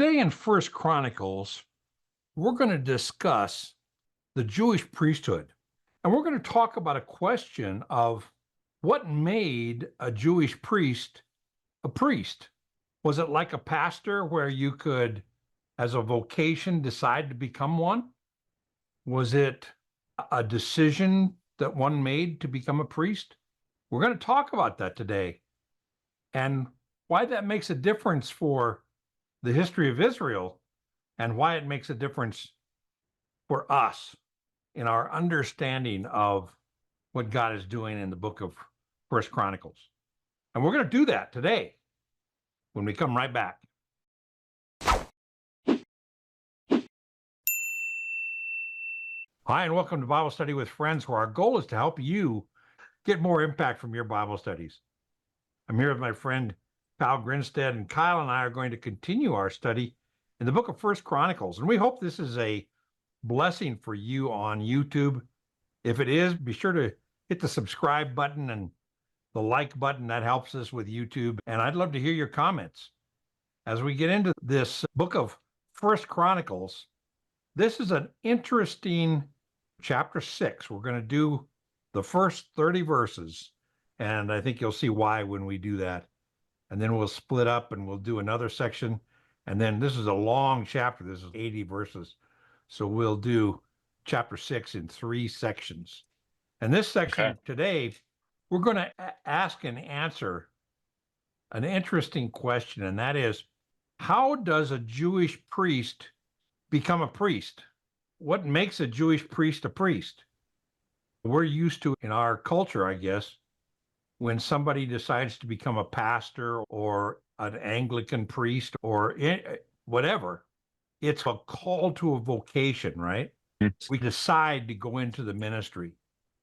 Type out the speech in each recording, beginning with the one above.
Today in First Chronicles, we're going to discuss the Jewish priesthood. And we're going to talk about a question of what made a Jewish priest a priest. Was it like a pastor where you could, as a vocation, decide to become one? Was it a decision that one made to become a priest? We're going to talk about that today and why that makes a difference for the history of Israel and why it makes a difference for us in our understanding of what God is doing in the book of First Chronicles. And we're going to do that today when we come right back. Hi, and welcome to Bible Study with Friends, where our goal is to help you get more impact from your Bible studies. I'm here with my friend Kyle Grinstead, and Kyle and I are going to continue our study in the book of First Chronicles. And we hope this is a blessing for you on YouTube. If it is, be sure to hit the subscribe button and the like button. That helps us with YouTube. And I'd love to hear your comments. As we get into this book of First Chronicles, this is an interesting chapter 6. We're going to do the first 30 verses, and I think you'll see why when we do that. And then we'll split up and we'll do another section. And then this is a long chapter. This is 80 verses. So we'll do chapter 6 in 3 sections. And this section today, we're going to ask and answer an interesting question, and that is, how does a Jewish priest become a priest? What makes a Jewish priest a priest? We're used to, in our culture, I guess, when somebody decides to become a pastor or an Anglican priest or whatever, it's a call to a vocation, right? We decide to go into the ministry.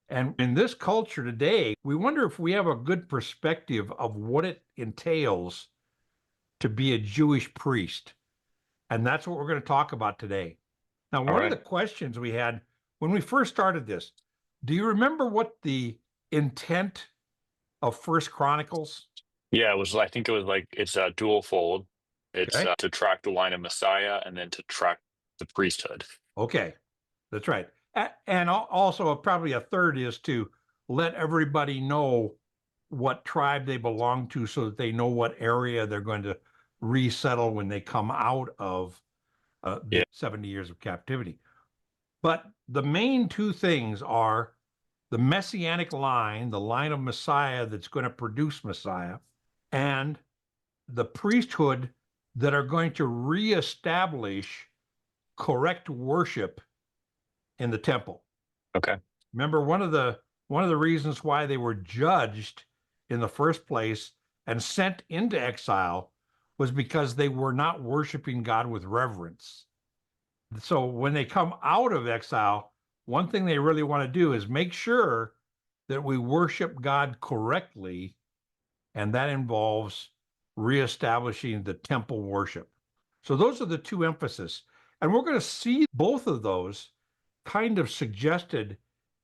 And in this culture today, we wonder if we have a good perspective of what it entails to be a Jewish priest. And that's what we're going to talk about today. Now, one of the questions we had when we first started this, do you remember what the intent of First Chronicles? Yeah, I think it was like, it's a dual fold. It's to track the line of Messiah and then to track the priesthood. Okay, that's right. And also probably a third is to let everybody know what tribe they belong to so that they know what area they're going to resettle when they come out of the 70 years of captivity. But the main two things are the Messianic line, the line of Messiah that's going to produce Messiah, and the priesthood that are going to reestablish correct worship in the temple. Okay. Remember, one of the reasons why they were judged in the first place and sent into exile was because they were not worshiping God with reverence. So when they come out of exile, one thing they really want to do is make sure that we worship God correctly, and that involves reestablishing the temple worship. So those are the two emphases. And we're going to see both of those kind of suggested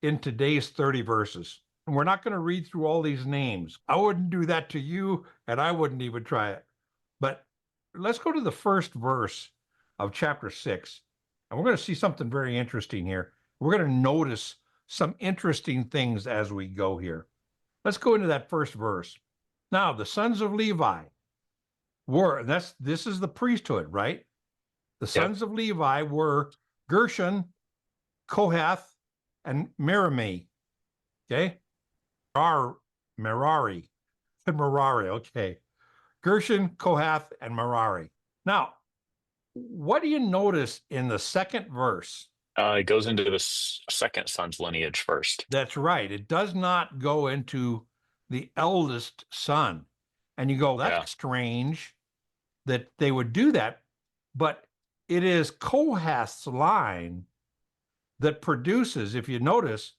in today's 30 verses. And we're not going to read through all these names. I wouldn't do that to you, and I wouldn't even try it. But let's go to the first verse of chapter 6. And we're going to see something very interesting here. We're going to notice some interesting things as we go here. Let's go into that first verse. Now, the sons of Levi were, this is the priesthood, right? The sons of Levi were Gershon, Kohath, and Miriam. Okay? Merari. Okay. Gershon, Kohath, and Merari. Now, what do you notice in the second verse? It goes into the second son's lineage first. That's right. It does not go into the eldest son. And you go, that's strange that they would do that. But it is Kohath's line that produces, if you notice,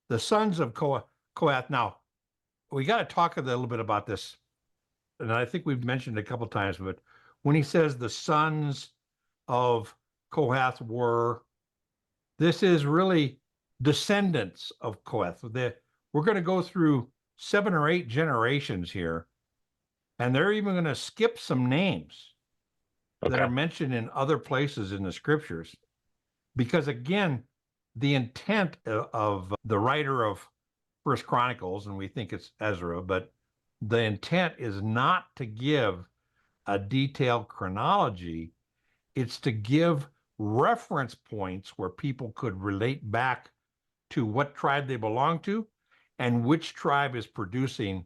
the sons of Kohath. Now, we got to talk a little bit about this. And I think we've mentioned it a couple times, but when he says the sons of Kohath were, this is really descendants of Kohath. We're going to go through 7 or 8 generations here, and they're even going to skip some names. that are Okay. mentioned in other places in the scriptures. Because again, the intent of the writer of First Chronicles, and we think it's Ezra, but the intent is not to give a detailed chronology. It's to give reference points where people could relate back to what tribe they belong to and which tribe is producing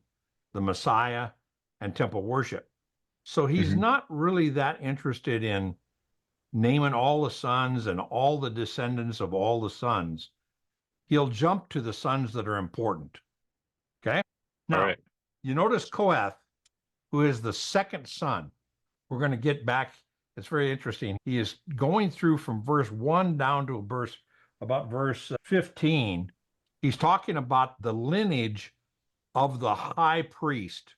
the Messiah and temple worship. So he's Hmm. not really that interested in naming all the sons and all the descendants of all the sons. He'll jump to the sons that are important. Okay. All Now, right. you notice Kohath, who is the second son. We're going to get back. It's very interesting. He is going through from verse 1 down to about verse 15. He's talking about the lineage of the high priest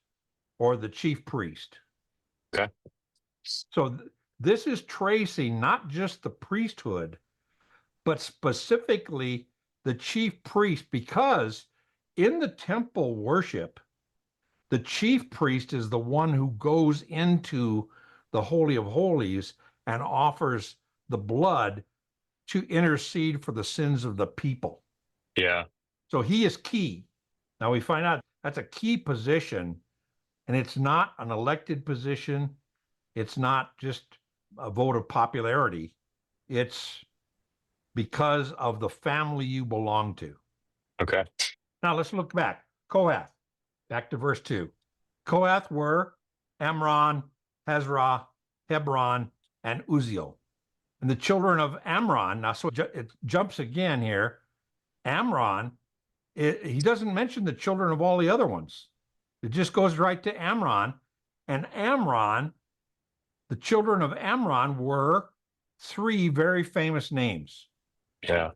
or the chief priest. Okay. So this is tracing not just the priesthood, but specifically the chief priest, because in the temple worship, the chief priest is the one who goes into the Holy of Holies and offers the blood to intercede for the sins of the people. Yeah. So he is key. Now we find out that's a key position, and it's not an elected position. It's not just a vote of popularity. It's because of the family you belong to. Okay. Now let's look back. Kohath, back to verse 2. Kohath were Amram, Hezrah, Hebron, and Uzziel. And the children of Amram, now so it jumps again here. Amram, he doesn't mention the children of all the other ones. It just goes right to Amram. And Amram, the children of Amram were three very famous names: Yeah.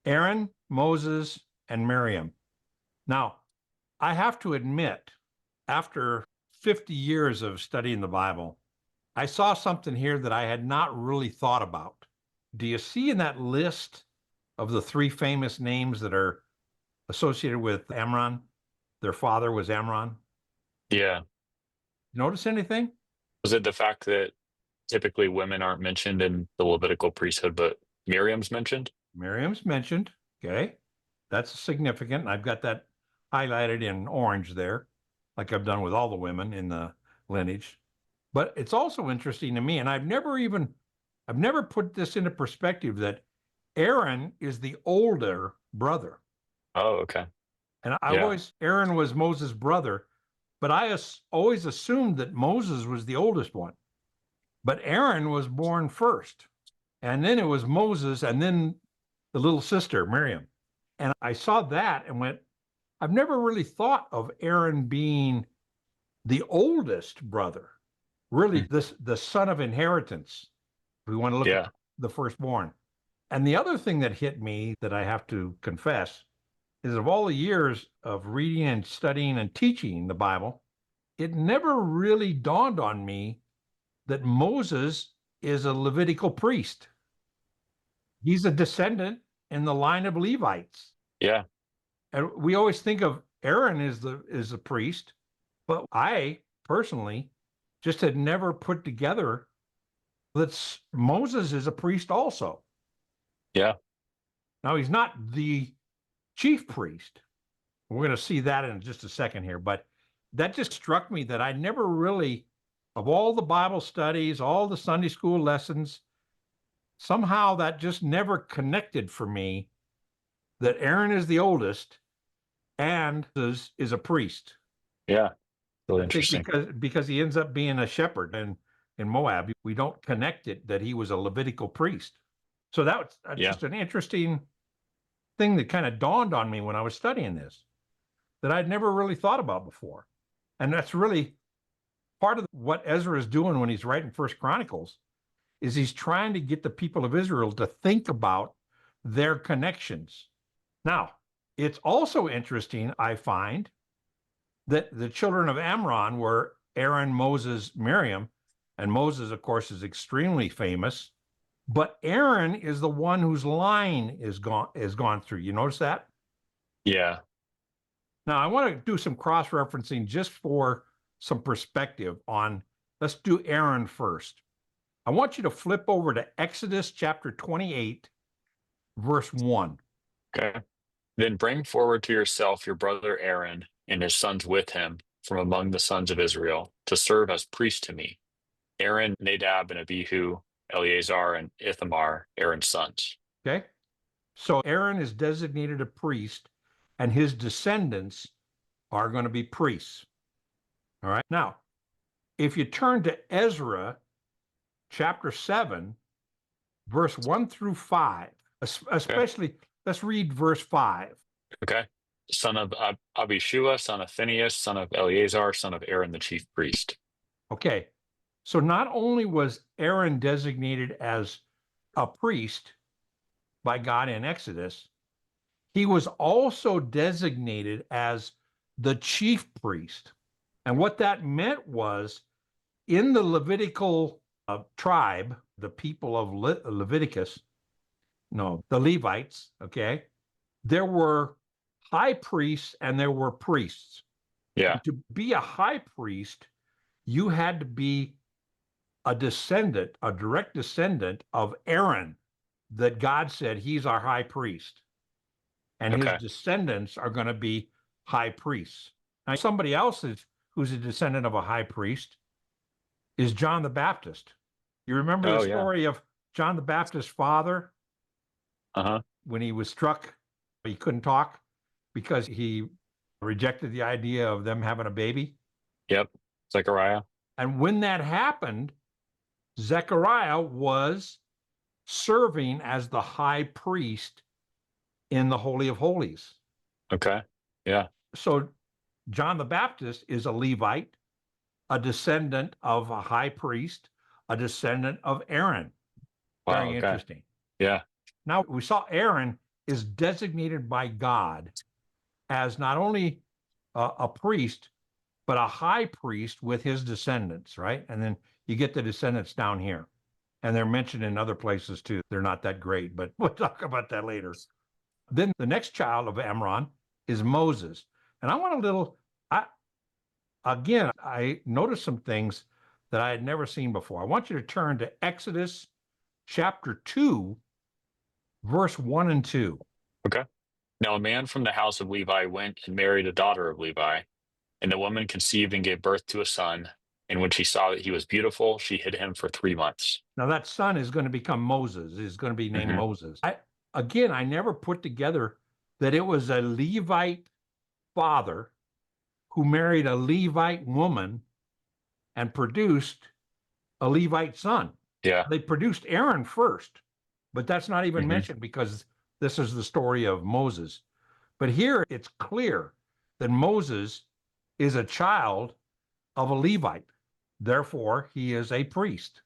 Aaron, Moses, and Miriam. Now, I have to admit, after 50 years of studying the Bible, I saw something here that I had not really thought about. Do you see in that list of the three famous names that are associated with Amram? Their father was Amram. Yeah. Notice anything? Was it the fact that typically women aren't mentioned in the Levitical priesthood, but Miriam's mentioned? Miriam's mentioned. Okay. That's significant. I've got that highlighted in orange there, like I've done with all the women in the lineage. But it's also interesting to me, and I've never put this into perspective, that Aaron is the older brother. Oh, okay. And Yeah. Aaron was Moses' brother, but I always assumed that Moses was the oldest one. But Aaron was born first, and then it was Moses, and then the little sister, Miriam. And I saw that and went, I've never really thought of Aaron being the oldest brother, really Mm. the son of inheritance. We want to look at Yeah. the firstborn. And the other thing that hit me that I have to confess is, of all the years of reading and studying and teaching the Bible, it never really dawned on me that Moses is a Levitical priest. He's a descendant in the line of Levites. Yeah. And we always think of Aaron as a priest, but I personally just had never put together that Moses is a priest also. Yeah. Now he's not the chief priest. We're going to see that in just a second here, but that just struck me that I never really, of all the Bible studies, all the Sunday school lessons, somehow that just never connected for me that Aaron is the oldest and is a priest. Yeah. Really I think interesting. because he ends up being a shepherd, and in Moab, we don't connect it that he was a Levitical priest. So that's Yeah. just an interesting thing that kind of dawned on me when I was studying this, that I'd never really thought about before. And that's really part of what Ezra is doing when he's writing First Chronicles, is he's trying to get the people of Israel to think about their connections. Now, it's also interesting, I find, that the children of Amram were Aaron, Moses, Miriam, and Moses, of course, is extremely famous. But Aaron is the one whose line is gone through. You notice that? Yeah. Now, I want to do some cross-referencing just for some perspective on, let's do Aaron first. I want you to flip over to Exodus chapter 28, verse 1. Okay. Then bring forward to yourself your brother Aaron and his sons with him from among the sons of Israel to serve as priests to me. Aaron, Nadab, and Abihu, Eleazar, and Ithamar, Aaron's sons. Okay. So Aaron is designated a priest, and his descendants are going to be priests. All right. Now, if you turn to Ezra chapter 7, verse 1 through 5, especially, let's read verse 5. Okay. Son of Abishua, son of Phinehas, son of Eleazar, son of Aaron, the chief priest. Okay. So not only was Aaron designated as a priest by God in Exodus, he was also designated as the chief priest. And what that meant was in the Levitical tribe, the people of Leviticus, no, the Levites, okay, there were high priests and there were priests. Yeah. And to be a high priest, you had to be a descendant, a direct descendant of Aaron, that God said he's our high priest. And his descendants are going to be high priests. Now, somebody else who's a descendant of a high priest is John the Baptist. You remember the story of John the Baptist's father? When he was struck, he couldn't talk because he rejected the idea of them having a baby. Yep. Zechariah. And when that happened, Zechariah was serving as the high priest in the Holy of Holies. Okay. Yeah. So John the Baptist is a Levite, a descendant of a high priest, a descendant of Aaron. Wow, Very interesting. Yeah. Now, we saw Aaron is designated by God as not only a priest, but a high priest with his descendants, right? And then you get the descendants down here. And they're mentioned in other places too. They're not that great, but we'll talk about that later. Then the next child of Amram is Moses. And I want a little, I noticed some things that I had never seen before. I want you to turn to Exodus chapter 2, verse 1 and 2. Okay. Now a man from the house of Levi went and married a daughter of Levi, and the woman conceived and gave birth to a son. And when she saw that he was beautiful, she hid him for 3 months. Now that son is going to become Moses. Is going to be named Moses. I never put together that it was a Levite father who married a Levite woman and produced a Levite son. Yeah. They produced Aaron first, but that's not even mentioned because this is the story of Moses. But here it's clear that Moses is a child of a Levite. Therefore, he is a priest.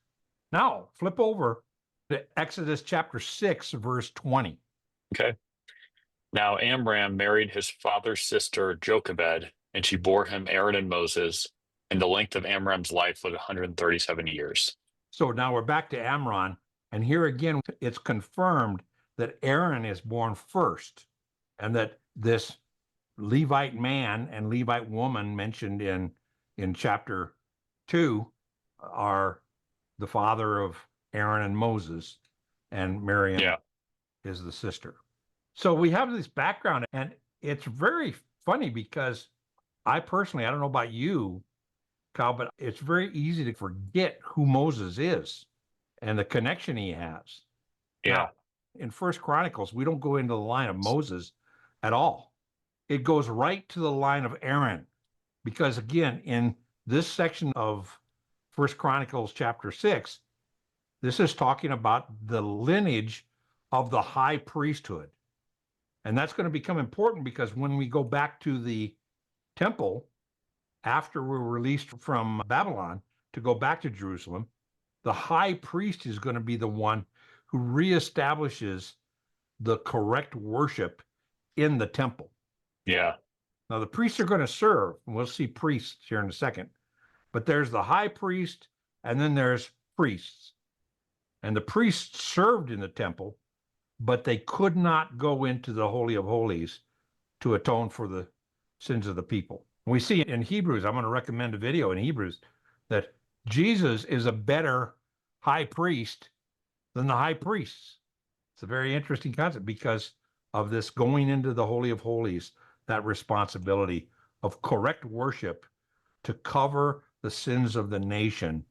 Now, flip over to Exodus chapter 6, verse 20. Okay. Now Amram married his father's sister Jochebed, and she bore him Aaron and Moses, and the length of Amram's life was 137 years. So now we're back to Amram, and here again, it's confirmed that Aaron is born first, and that this Levite man and Levite woman mentioned in chapter 2 are the father of Aaron and Moses, and Miriam is the sister. So we have this background, and it's very funny because I don't know about you, Kyle, but it's very easy to forget who Moses is and the connection he has. Yeah. Now, in First Chronicles, we don't go into the line of Moses at all. It goes right to the line of Aaron, because again, in this section of First Chronicles chapter 6, this is talking about the lineage of the high priesthood. And that's going to become important because when we go back to the temple, after we're released from Babylon to go back to Jerusalem, the high priest is going to be the one who reestablishes the correct worship in the temple. Yeah. Now, the priests are going to serve, and we'll see priests here in a second, but there's the high priest, and then there's priests. And the priests served in the temple, but they could not go into the Holy of Holies to atone for the sins of the people. We see in Hebrews, I'm going to recommend a video in Hebrews, that Jesus is a better high priest than the high priests. It's a very interesting concept because of this going into the Holy of Holies, that responsibility of correct worship to cover the sins of the nation,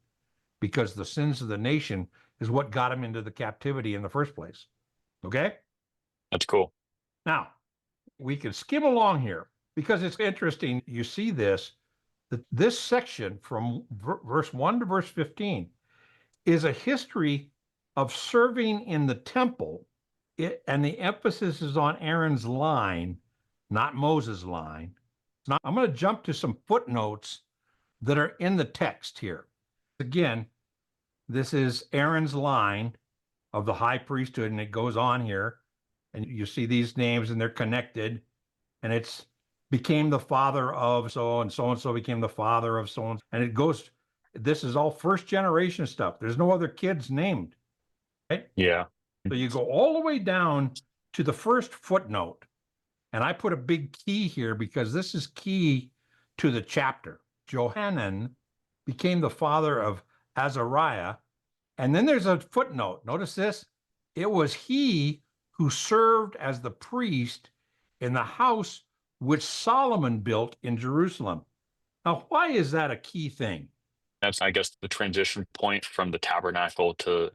because the sins of the nation is what got him into the captivity in the first place. Okay? That's cool. Now, we can skim along here because it's interesting. You see this, that this section from verse 1 to verse 15 is a history of serving in the temple, and the emphasis is on Aaron's line, not Moses' line. Now, I'm going to jump to some footnotes that are in the text here. Again, this is Aaron's line of the high priesthood, and it goes on here, and you see these names, and they're connected, and it's became the father of so and so became the father of so and it goes. This is all first generation stuff. There's no other kids named, right? Yeah. So you go all the way down to the first footnote, and I put a big key here because this is key to the chapter. Johanan became the father of Azariah, and then there's a footnote. Notice this. It was he who served as the priest in the house which Solomon built in Jerusalem. Now, why is that a key thing? That's, I guess, the transition point from the tabernacle to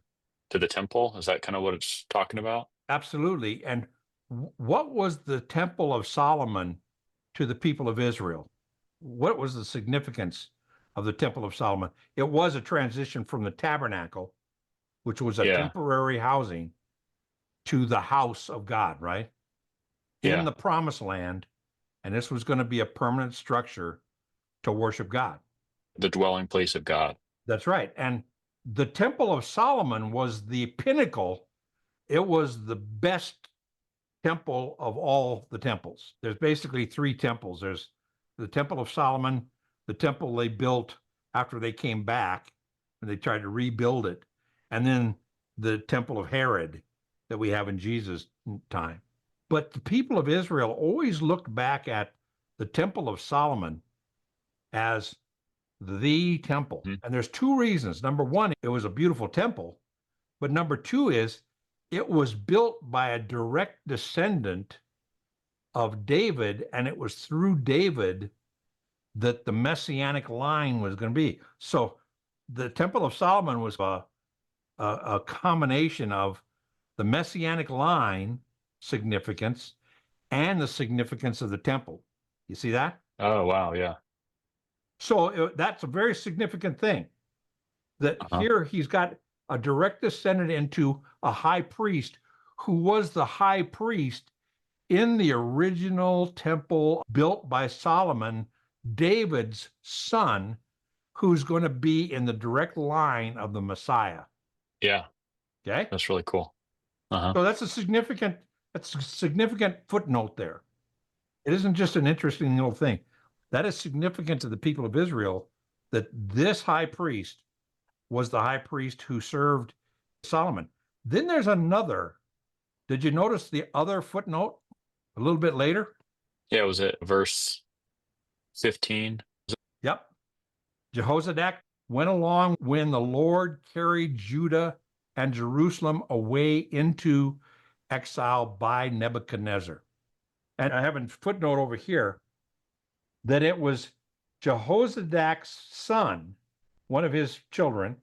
the temple. Is that kind of what it's talking about? Absolutely. And what was the temple of Solomon to the people of Israel? What was the significance of the temple of Solomon? It was a transition from the tabernacle, which was a temporary housing, to the house of God, right? In the promised land. And this was going to be a permanent structure to worship God. The dwelling place of God. That's right. And the Temple of Solomon was the pinnacle. It was the best temple of all the temples. There's basically three temples. There's the Temple of Solomon, the temple they built after they came back, and they tried to rebuild it, and then the Temple of Herod that we have in Jesus' time. But the people of Israel always looked back at the Temple of Solomon as the temple. And there's two reasons. Number one, it was a beautiful temple. But number two is it was built by a direct descendant of David, and it was through David that the Messianic line was going to be. So the Temple of Solomon was a combination of the Messianic line significance and the significance of the temple. You see that? Oh, wow. Yeah. So that's a very significant thing, that here he's got a direct descendant into a high priest who was the high priest in the original temple built by Solomon, David's son, who's going to be in the direct line of the Messiah. Yeah. Okay. That's really cool. So that's a significant footnote there. It isn't just an interesting little thing. That is significant to the people of Israel, that this high priest was the high priest who served Solomon. Then there's another. Did you notice the other footnote a little bit later? Yeah, was it verse 15? Yep. Jehozadak went along when the Lord carried Judah and Jerusalem away into exile by Nebuchadnezzar. And I have a footnote over here that it was Jehozadak's son, one of his children,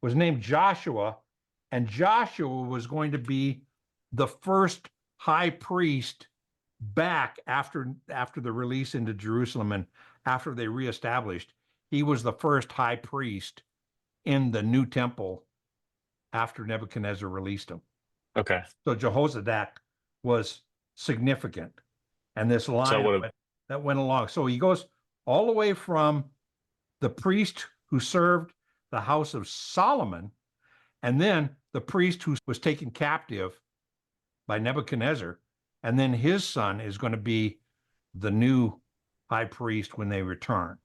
was named Joshua, and Joshua was going to be the first high priest back after the release into Jerusalem, and after they reestablished. He was the first high priest in the new temple after Nebuchadnezzar released him. Okay. So Jehozadak was significant, and this line that went along. So he goes all the way from the priest who served the house of Solomon, and then the priest who was taken captive by Nebuchadnezzar, and then his son is going to be the new high priest when they return.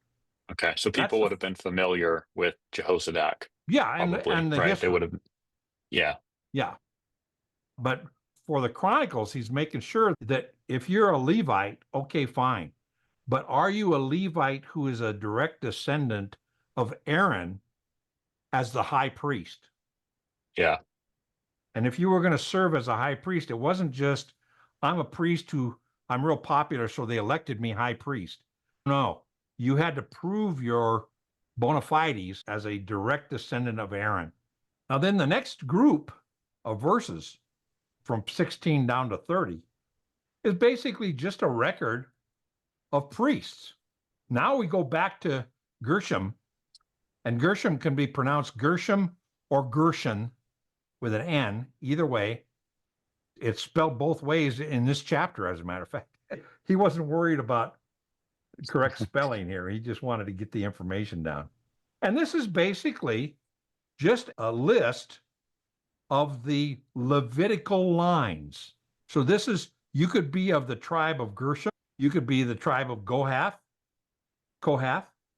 Okay, so people would have been familiar with Jehozadak. Yeah, and the right? history. They would have. Yeah. Yeah. But for the Chronicles, he's making sure that if you're a Levite, okay, fine. But are you a Levite who is a direct descendant of Aaron, as the high priest. Yeah. And if you were going to serve as a high priest, it wasn't just, I'm a priest who I'm real popular, so they elected me high priest. No, you had to prove your bona fides as a direct descendant of Aaron. Now, then the next group of verses from 16 down to 30 is basically just a record of priests. Now we go back to Gershom, and Gershom can be pronounced Gershom or Gershon with an N, either way. It's spelled both ways in this chapter, as a matter of fact. He wasn't worried about correct spelling here. He just wanted to get the information down. And this is basically just a list of the Levitical lines. So this is, you could be of the tribe of Gershom, you could be the tribe of Kohath,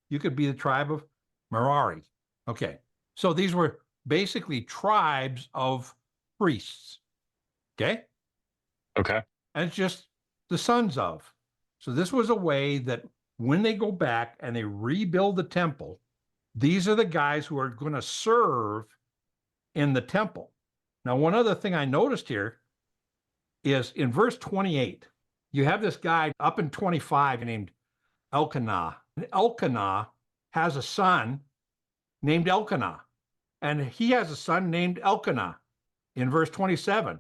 you could be the tribe of Merari. Okay, so these were basically tribes of priests. Okay? Okay. And it's just the sons of. So this was a way that when they go back and they rebuild the temple, these are the guys who are going to serve in the temple. Now, one other thing I noticed here is in verse 28, you have this guy up in 25 named Elkanah. And Elkanah has a son named Elkanah, and he has a son named Elkanah in verse 27.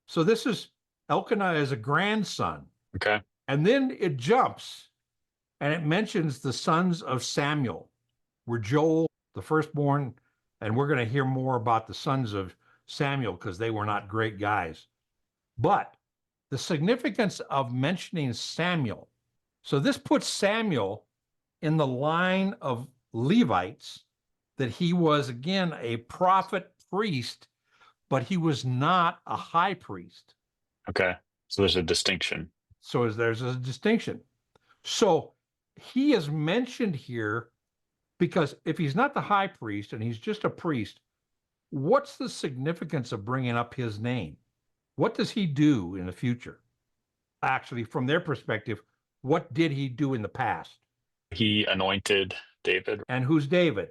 So this is Elkanah as a grandson. Okay. And then it jumps and it mentions the sons of Samuel, were Joel, the firstborn, and we're going to hear more about the sons of Samuel because they were not great guys. But the significance of mentioning Samuel, so this puts Samuel in the line of Levites, that he was, again, a prophet priest, but he was not a high priest. Okay. So there's a distinction. So there's a distinction. So he is mentioned here because if he's not the high priest and he's just a priest, what's the significance of bringing up his name? What does he do in the future? Actually, from their perspective, what did he do in the past? He anointed David. And who's David?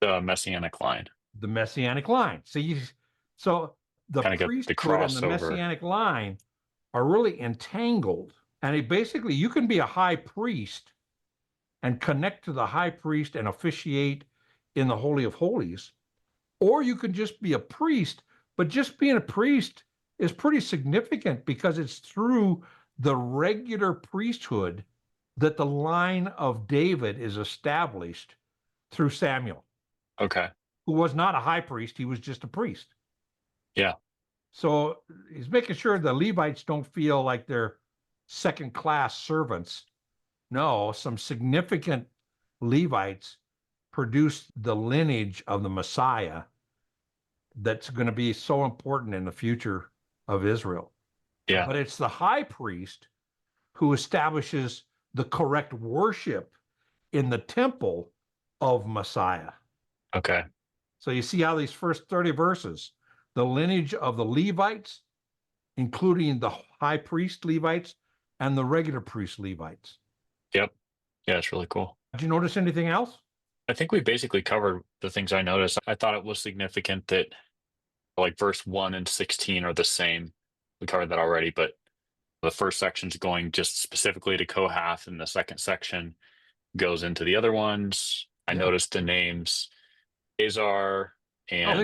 The Messianic line. The Messianic line. So the Kinda get the priesthood and the crossover. Messianic line are really entangled. And basically, you can be a high priest and connect to the high priest and officiate in the Holy of Holies, or you can just be a priest. But just being a priest is pretty significant because it's through the regular priesthood that the line of David is established through Samuel. Okay. Who was not a high priest, he was just a priest. Yeah. So he's making sure the Levites don't feel like they're second-class servants. No, some significant Levites produced the lineage of the Messiah that's going to be so important in the future of Israel. Yeah. But it's the high priest who establishes the correct worship in the temple of Messiah. Okay. So you see how these first 30 verses, the lineage of the Levites, including the high priest Levites and the regular priest Levites. Yep. Yeah, it's really cool. Did you notice anything else? I think we basically covered the things I noticed. I thought it was significant that like verse 1 and 16 are the same. We covered that already, but the first section's going just specifically to Kohath, and the second section goes into the other ones. I noticed the names Azar and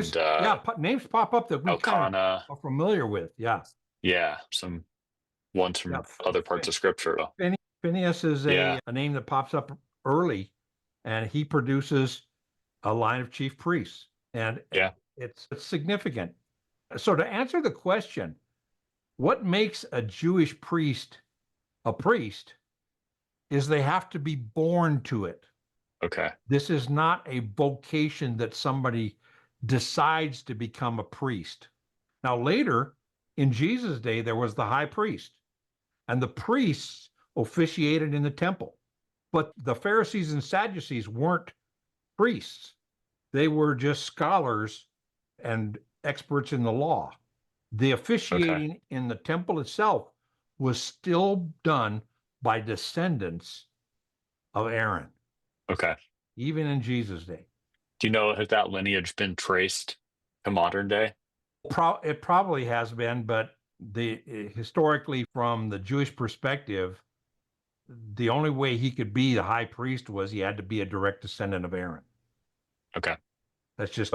names pop up that we kind of Elkanah. are familiar with. Yeah. Yeah, some ones from other parts of Scripture. Phineas is a name that pops up early, and he produces a line of chief priests, and it's significant. So to answer the question, what makes a Jewish priest a priest is they have to be born to it. Okay. This is not a vocation that somebody decides to become a priest. Now, later in Jesus' day, there was the high priest, and the priests officiated in the temple. But the Pharisees and Sadducees weren't priests. They were just scholars and experts in the law. The officiating in the temple itself was still done by descendants of Aaron. Okay. Even in Jesus' day. Do you know, has that lineage been traced to modern day? It probably has been, but historically, from the Jewish perspective, the only way he could be the high priest was he had to be a direct descendant of Aaron. Okay. That's just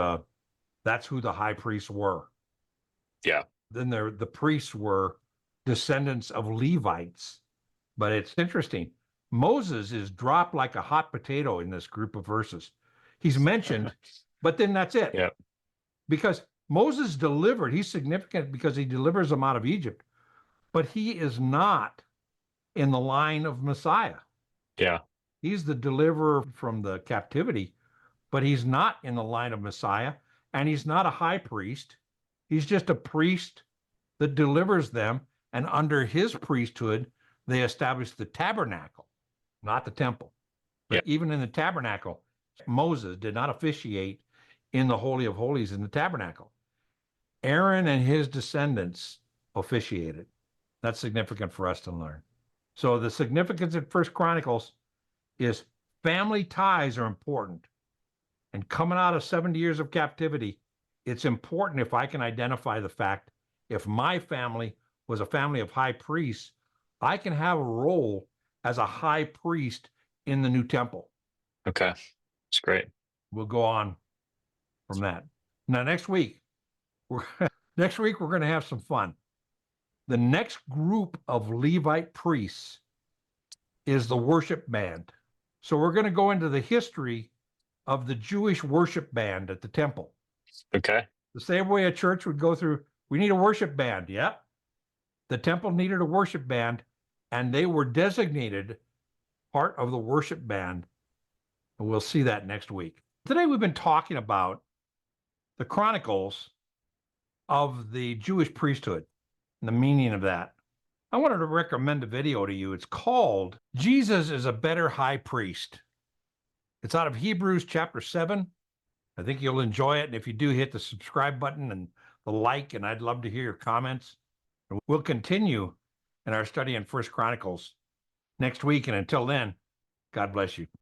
that's who the high priests were. Yeah. Then the priests were descendants of Levites. But it's interesting. Moses is dropped like a hot potato in this group of verses. He's mentioned, but then that's it. Yeah. Because Moses delivered, he's significant because he delivers them out of Egypt, but he is not in the line of Messiah. Yeah. He's the deliverer from the captivity, but he's not in the line of Messiah, and he's not a high priest. He's just a priest that delivers them, and under his priesthood, they established the tabernacle, not the temple. But even in the tabernacle, Moses did not officiate in the Holy of Holies in the tabernacle. Aaron and his descendants officiated. That's significant for us to learn. So the significance in First Chronicles is family ties are important. And coming out of 70 years of captivity, it's important if I can identify the fact if my family was a family of high priests, I can have a role as a high priest in the new temple. Okay. That's great. We'll go on from that. Now, next week, we're going to have some fun. The next group of Levite priests is the worship band. So we're going to go into the history of the Jewish worship band at the temple. Okay. The same way a church would go through, we need a worship band. Yep. The temple needed a worship band, and they were designated part of the worship band. And we'll see that next week. Today, we've been talking about the Chronicles of the Jewish priesthood and the meaning of that. I wanted to recommend a video to you. It's called Jesus is a Better High Priest. It's out of Hebrews chapter 7. I think you'll enjoy it. And if you do, hit the subscribe button and the like, and I'd love to hear your comments. And we'll continue in our study in First Chronicles next week. And until then, God bless you.